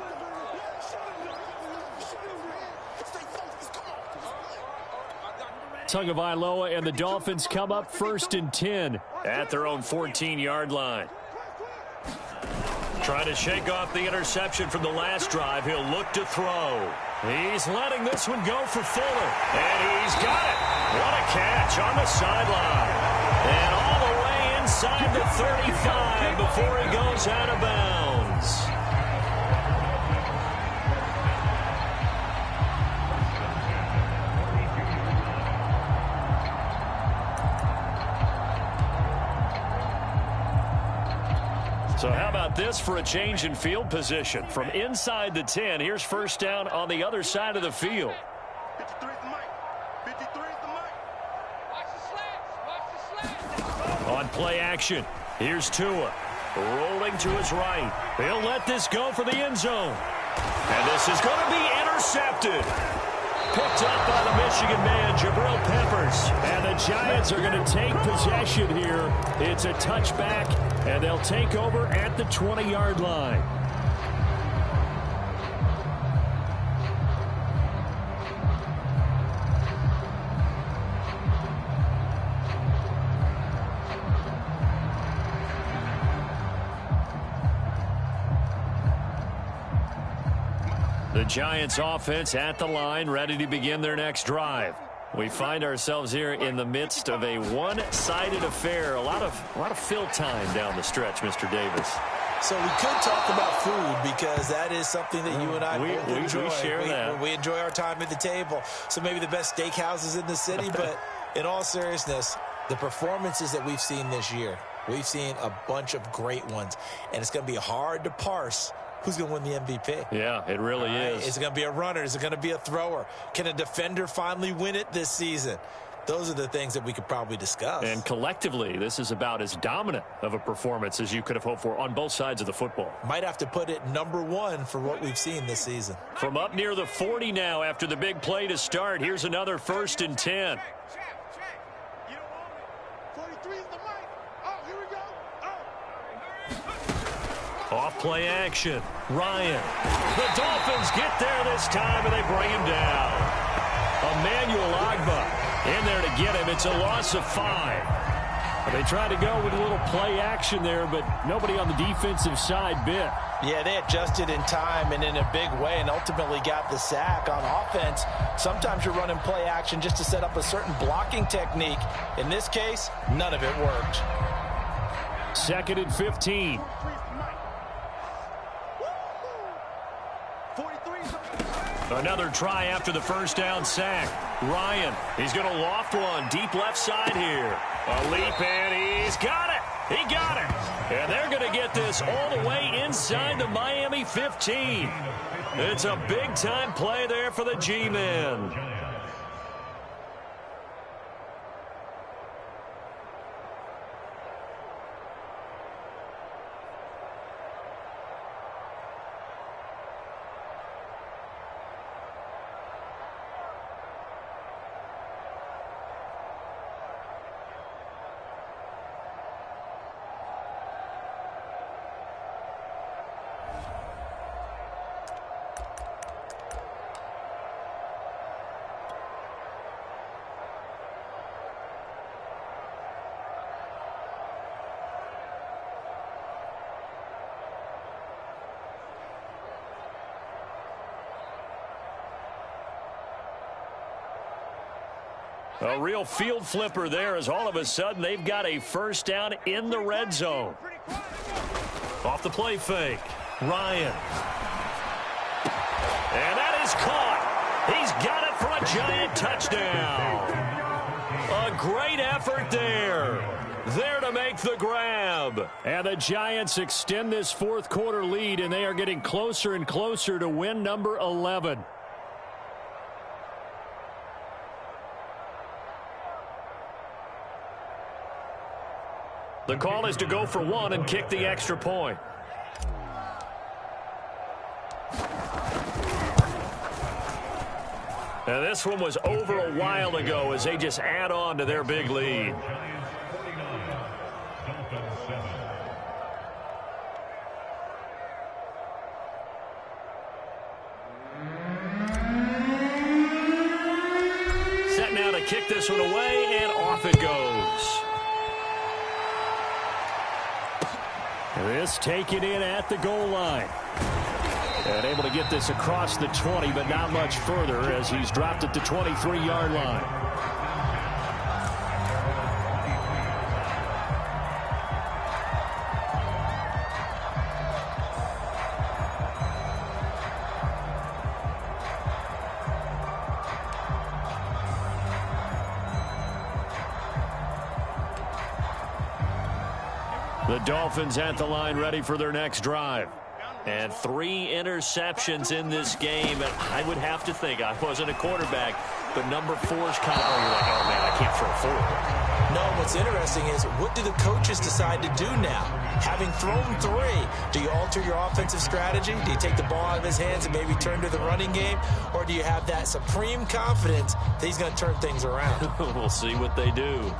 Tagovailoa and the Dolphins come up 1st and 10. At their own 14-yard line. Trying to shake off the interception from the last drive. He'll look to throw. He's letting this one go for Fuller. And he's got it. What a catch on the sideline. And all the way inside the 35 before he goes out of bounds. So how about this for a change in field position? From inside the 10, here's first down on the other side of the field. 53 is the mic. 53 is the mic. Watch the slants. Watch the slants. On play action, here's Tua. Rolling to his right. He'll let this go for the end zone. And this is going to be intercepted. Picked up by the Michigan man, Jabril Peppers. And the Giants are going to take possession here. It's a touchback, and they'll take over at the 20-yard line. The Giants offense at the line, ready to begin their next drive. We find ourselves here in the midst of a one-sided affair. A lot of fill time down the stretch, Mr. Davis. So we could talk about food because that is something that you and I both enjoy. We share that. We enjoy our time at the table. So maybe the best steakhouses in the city, but in all seriousness, the performances that we've seen this year, we've seen a bunch of great ones, and it's going to be hard to parse who's going to win the MVP. Yeah, it really is. Is it going to be a runner? Is it going to be a thrower? Can a defender finally win it this season? Those are the things that we could probably discuss. And collectively, this is about as dominant of a performance as you could have hoped for on both sides of the football. Might have to put it #1 for what we've seen this season. From up near the 40 now after the big play to start, here's another 1st and 10. You don't want it. 43 is the mic. Oh, here we go. Oh. Off play action. Ryan. The Dolphins get there this time, and they bring him down. Emmanuel Ogbah in there to get him. It's a loss of 5. They tried to go with a little play action there, but nobody on the defensive side bit. Yeah, they adjusted in time and in a big way and ultimately got the sack on offense. Sometimes you're running play action just to set up a certain blocking technique. In this case, none of it worked. 2nd and 15. 43 is the mic. Another try after the first down sack. Ryan, he's going to loft one deep left side here. A leap, and he's got it. He got it. And they're going to get this all the way inside the Miami 15. It's a big-time play there for the G-Men. A real field flipper there as all of a sudden they've got a first down in the red zone. Off the play fake. Ryan. And that is caught. He's got it for a giant touchdown. A great effort there. There to make the grab. And the Giants extend this fourth quarter lead, and they are getting closer and closer to win number 11. The call is to go for one and kick the extra point. Now this one was over a while ago as they just add on to their big lead. Set now to kick this one away, and off it goes. This taken in at the goal line. And able to get this across the 20, but not much further as he's dropped at the 23-yard line. The Dolphins at the line ready for their next drive. And 3 interceptions in this game. And I would have to think, I wasn't a quarterback, but number 4's kind of, you're like, oh, man, I can't throw 4. No, what's interesting is what do the coaches decide to do now? Having thrown 3, do you alter your offensive strategy? Do you take the ball out of his hands and maybe turn to the running game? Or do you have that supreme confidence that he's going to turn things around? We'll see what they do.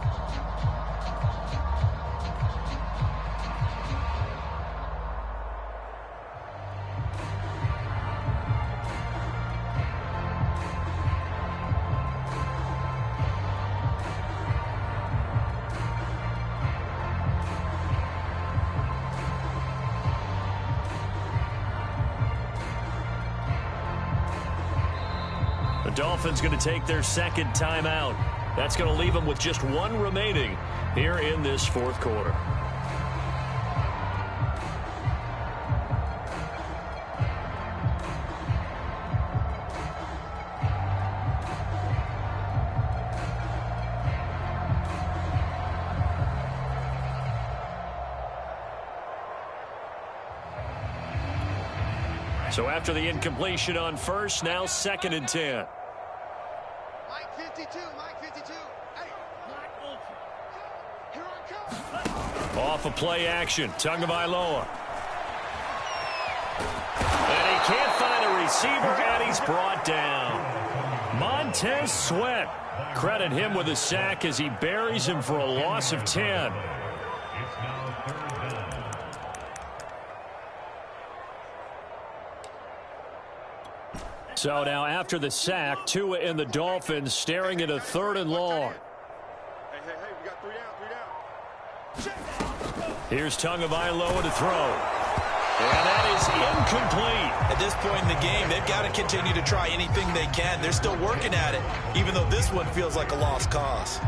The Dolphins going to take their second timeout. That's going to leave them with just 1 remaining here in this fourth quarter. So after the incompletion on first, now 2nd and 10. Mike 52, Mike 52. Hey, Black Ultra. Here I come. Off of play action, Tagovailoa. And he can't find a receiver, and he's brought down. Montez Sweat. Credit him with a sack as he buries him for a loss of 10. So now after the sack, Tua and the Dolphins staring at a 3rd and long. Hey, we got 3 down. Here's Tagovailoa to throw. And that is incomplete. At this point in the game, they've got to continue to try anything they can. They're still working at it, even though this one feels like a lost cause.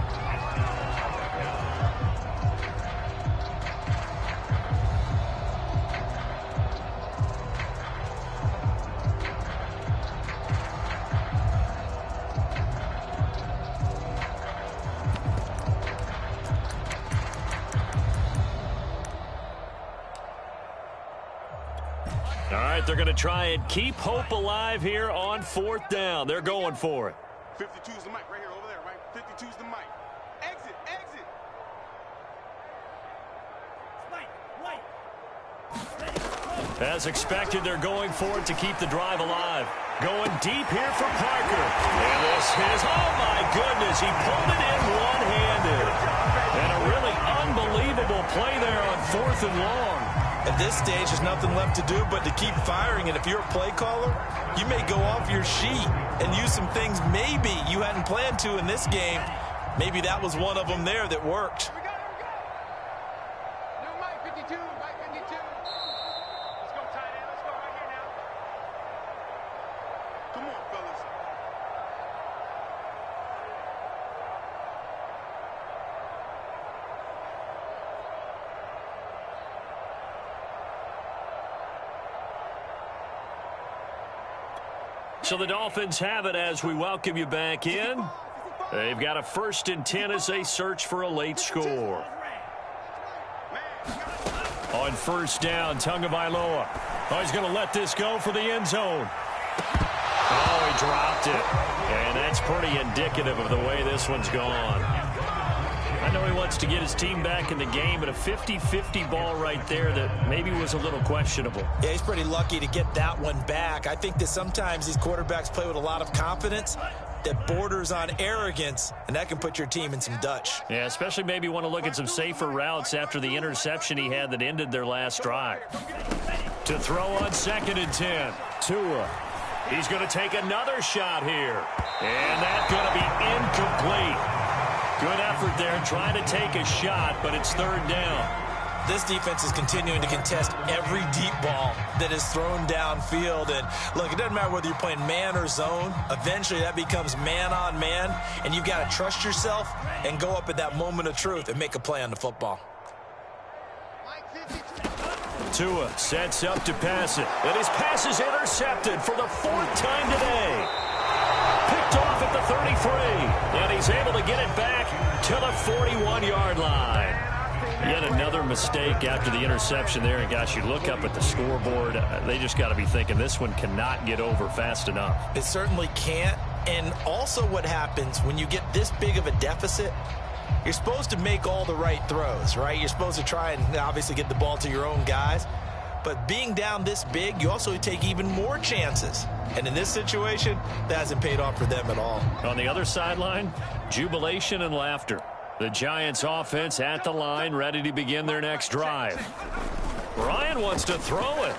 All right, they're going to try and keep hope alive here on 4th down. They're going for it. 52's the mic right here over there, right? 52's the mic. Exit, exit. As expected, they're going for it to keep the drive alive. Going deep here for Parker. And this is, oh my goodness, he pulled it in one-handed. And a really unbelievable play there on 4th and long. At this stage, there's nothing left to do but to keep firing. And if you're a play caller, you may go off your sheet and use some things maybe you hadn't planned to in this game. Maybe that was one of them there that worked. Here we go. New Mike 52, Mike 52. Let's go, tight end. Let's go right here now. Come on, fellas. So the Dolphins have it as we welcome you back in. They've got a 1st and 10 as they search for a late score. On 1st down, Tagovailoa. Oh, he's going to let this go for the end zone. Oh, he dropped it. And that's pretty indicative of the way this one's gone. I know he wants to get his team back in the game, but a 50-50 ball right there that maybe was a little questionable. Yeah, he's pretty lucky to get that one back. I think that sometimes these quarterbacks play with a lot of confidence that borders on arrogance, and that can put your team in some Dutch. Yeah, especially maybe want to look at some safer routes after the interception he had that ended their last drive. To throw on 2nd and 10. Tua. He's going to take another shot here. And that's going to be incomplete. Good effort there trying to take a shot, but it's 3rd down. This defense is continuing to contest every deep ball that is thrown downfield. And, look, it doesn't matter whether you're playing man or zone. Eventually, that becomes man-on-man, and you've got to trust yourself and go up at that moment of truth and make a play on the football. Tua sets up to pass it, and his pass is intercepted for the 4th time today. Picked off at the 33, and he's able to get it back to the 41-yard line. Yet another mistake after the interception there, and gosh, you look up at the scoreboard, they just got to be thinking this one cannot get over fast enough. It certainly can't, and also what happens when you get this big of a deficit, you're supposed to make all the right throws, right? You're supposed to try and obviously get the ball to your own guys, but being down this big, you also take even more chances. And in this situation, that hasn't paid off for them at all. On the other sideline, jubilation and laughter. The Giants offense at the line, ready to begin their next drive. Ryan wants to throw it.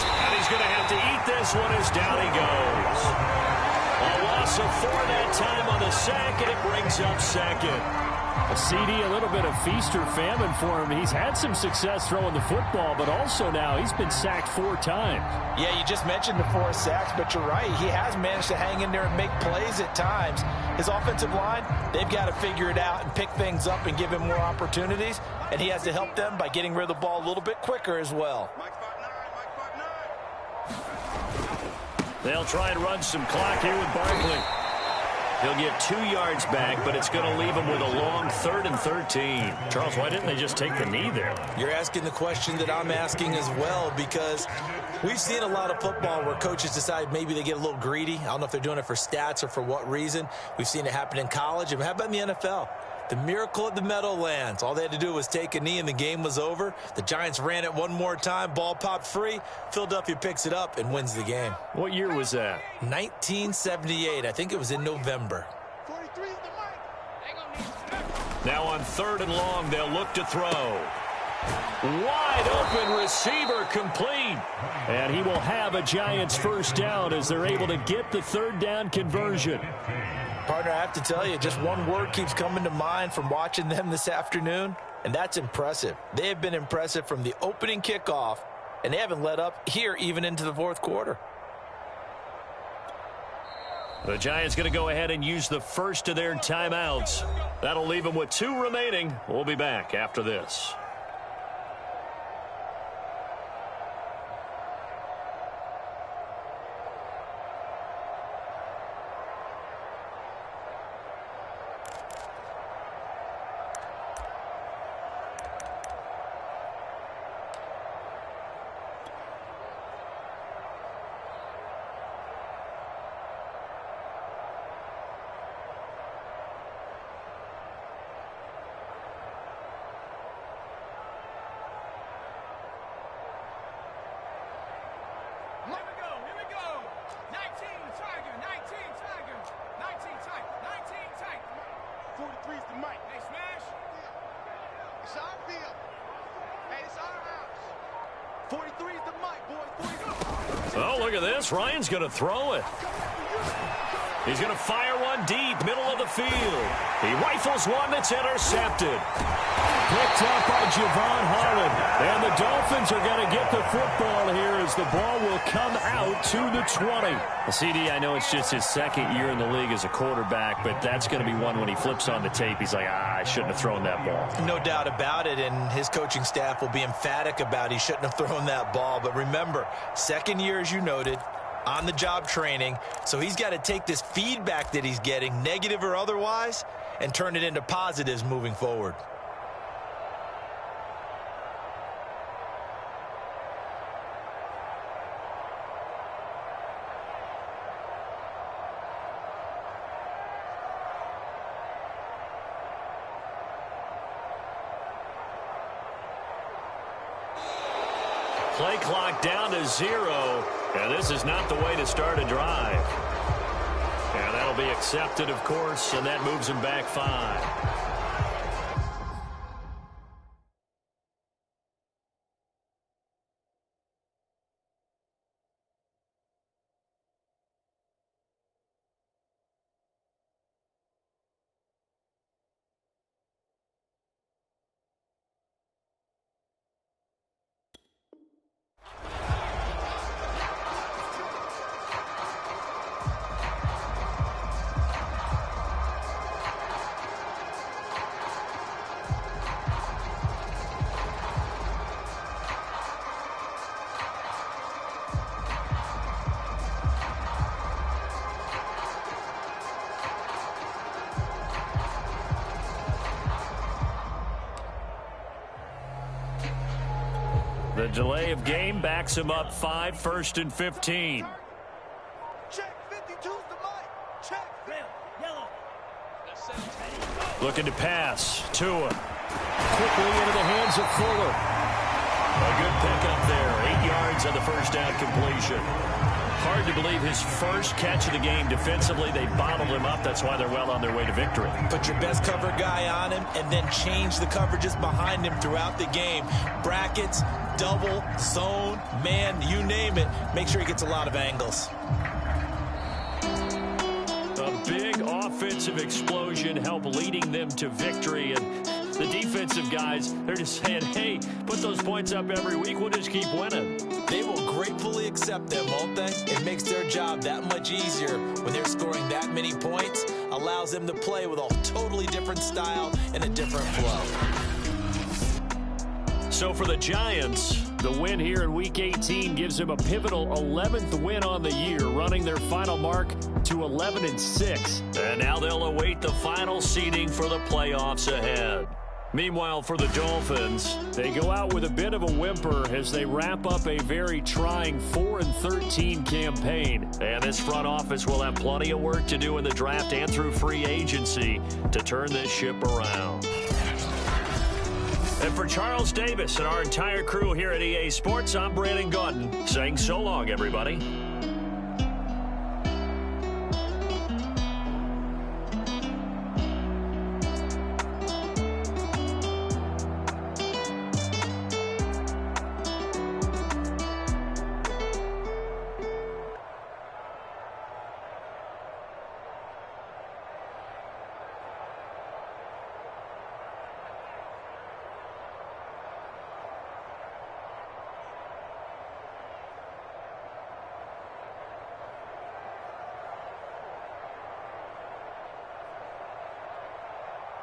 And he's going to have to eat this one as down he goes. A loss of 4 that time on the sack, and it brings up 2nd. A CD, a little bit of feast or famine for him. He's had some success throwing the football, but also now he's been sacked 4 times. Yeah, you just mentioned the 4 sacks, but you're right. He has managed to hang in there and make plays at times. His offensive line, they've got to figure it out and pick things up and give him more opportunities, and he has to help them by getting rid of the ball a little bit quicker as well. They'll try and run some clock here with Barkley. He'll get 2 yards back, but it's going to leave him with a long 3rd and 13. Charles, why didn't they just take the knee there? You're asking the question that I'm asking as well, because we've seen a lot of football where coaches decide maybe they get a little greedy. I don't know if they're doing it for stats or for what reason. We've seen it happen in college. And how about in the NFL? The miracle at the Meadowlands. All they had to do was take a knee and the game was over. The Giants ran it one more time. Ball popped free. Philadelphia picks it up and wins the game. What year was that? 1978. I think it was in November. Now on 3rd and long, they'll look to throw. Wide open receiver complete. And he will have a Giants 1st down as they're able to get the 3rd down conversion. Partner, I have to tell you, just one word keeps coming to mind from watching them this afternoon, and that's impressive. They have been impressive from the opening kickoff, and they haven't let up here even into the 4th quarter. The Giants going to go ahead and use the first of their timeouts. That'll leave them with 2 remaining. We'll be back after this. Oh, look at this. Ryan's going to throw it. He's going to fire one deep, middle of the field. He rifles one that's intercepted. Picked up by Javon Holland. And the Dolphins are going to get the football here as the ball will come out to the 20. Well, CD, I know it's just his 2nd year in the league as a quarterback, but that's going to be one when he flips on the tape. He's like, I shouldn't have thrown that ball. No doubt about it, and his coaching staff will be emphatic about he shouldn't have thrown that ball. But remember, 2nd year, as you noted, on-the-job training, so he's got to take this feedback that he's getting, negative or otherwise, and turn it into positives moving forward. Play clock down to 0, and this is not the way to start a drive. And that'll be accepted, of course, and that moves him back 5. The delay of game backs him up 5, 1st and 15. Check 52's the mic. Check. Yellow. Looking to pass. Tua. Quickly into the hands of Fuller. A good pickup there. 8 yards on the first down completion. Hard to believe his first catch of the game defensively. They bottled him up. That's why they're well on their way to victory. Put your best cover guy on him and then change the coverages behind him throughout the game. Brackets, double, zone, man, you name it. Make sure he gets a lot of angles. A big offensive explosion helped leading them to victory. And the defensive guys, they're just saying, hey, put those points up every week. We'll just keep winning. They will gratefully accept them, won't they? It makes their job that much easier when they're scoring that many points. Allows them to play with a totally different style and a different flow. So for the Giants, the win here in Week 18 gives them a pivotal 11th win on the year, running their final mark to 11-6. And now they'll await the final seeding for the playoffs ahead. Meanwhile, for the Dolphins, they go out with a bit of a whimper as they wrap up a very trying 4-13 campaign. And this front office will have plenty of work to do in the draft and through free agency to turn this ship around. And for Charles Davis and our entire crew here at EA Sports, I'm Brandon Gaudin saying so long, everybody.